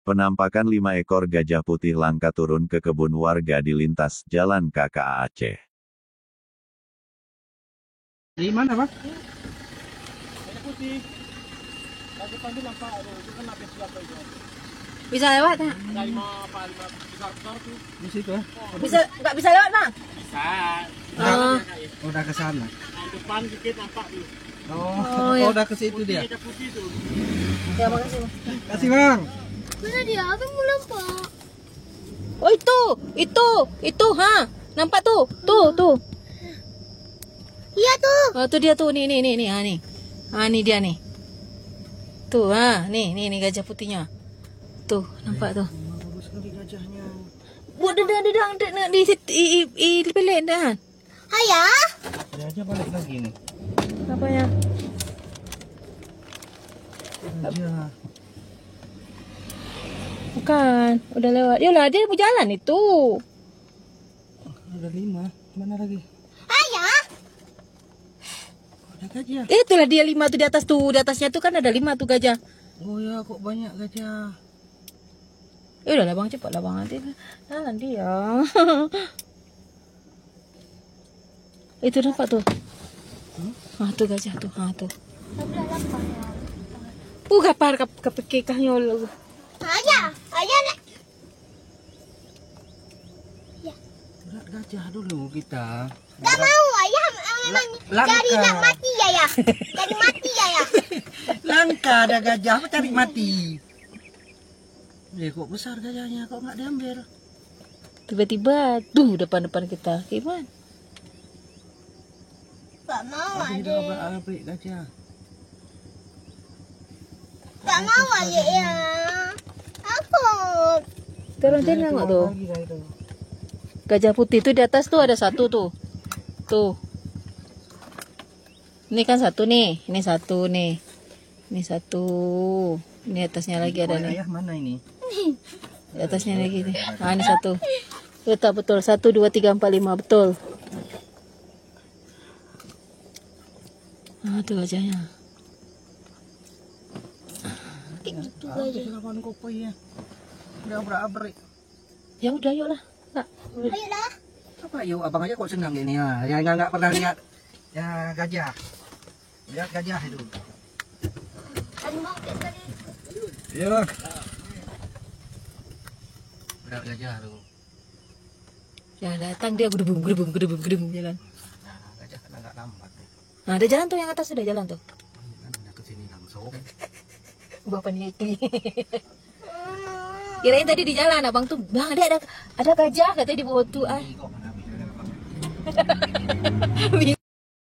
Penampakan 5 ekor gajah putih langka turun ke kebun warga di lintas Jalan KKA Aceh. Di mana, Pak? Gajah putih. Gajah putih nampak itu kan habis berapa itu? Bisa lewat tak? Ada 5 besar tuh. Di situ ya? Bisa nggak bisa lewat bang? Bisa. Udah ke sana. Nah, depan dikit nampak tuh. Oh, ya. udah ke situ dia. Gajah putih tuh. Ya makasih bang. Kasih, Bang. Mana dia? Abang mau nampak. Oh itu ha, nampak tuh, Iya tuh. oh tuh dia tuh, nih, nih dia nih, tuh nih gajah putihnya, tuh nampak tuh. Bagus sekali gajahnya. Buat di pelet dah. Ayah. Dia aja balik lagi nih. Apanya? Gajah. Bukan, udah lewat. Yolah, dia mau jalan itu. Ada 5. Mana lagi? Ayah. Ada gajah. Itulah dia 5 tuh di atas tuh, di atasnya tuh kan ada 5 tuh gajah. Oh ya, kok banyak gajah. Udah lah bang, cepat lah bang, nanti jalan dia. Itu nampak tuh. Tuh gajah tuh, tuh. Kapar kepekekahnya lu. Ayah. Ayah nak. Lihat gajah dulu kita. Tak mau ayah. Langka. Jadi nak mati ayah. Jadi mati ayah. Langka ada gajah, apa cari mati? Kok besar gajahnya, kok nggak diambil? Tiba-tiba tuh depan kita. Gimana? Tak mau Tapi adik. udah abrik gajah. Tak mau adik ya. Takut. Turun tengok tuh. Lagi dah itu. Gajah putih tuh di atas tuh ada satu tuh. Tuh. Ini kan satu nih. Ini satu nih. Ini satu. Ini atasnya lagi ada nih. Ayah mana ini? Di atasnya lagi nih. Ini satu. Betul. 1, 2, 3, 4, 5. Betul. Tuh gajahnya. Itu aja. Lawan kopoi ya. Udah abrik. Ya udah yuk lah. Kak. Ayo dah. Apa yuk, abang aja kok senang gini ya. Yang nggak pernah lihat ya gajah. Lihat gajah itu. Tadi mau tadi. Iya. Lihat gajah tuh. Ya datang dia gedebum jalan. Nah, gajah kan agak lambat. Nah, ada jalan tuh yang atas sudah jalan tuh. Kan udah ke sini langsung. Bapak nih. Kirain tadi di jalan abang tuh, bang ada gajah katanya di bawah tuh. Kok mana bisa?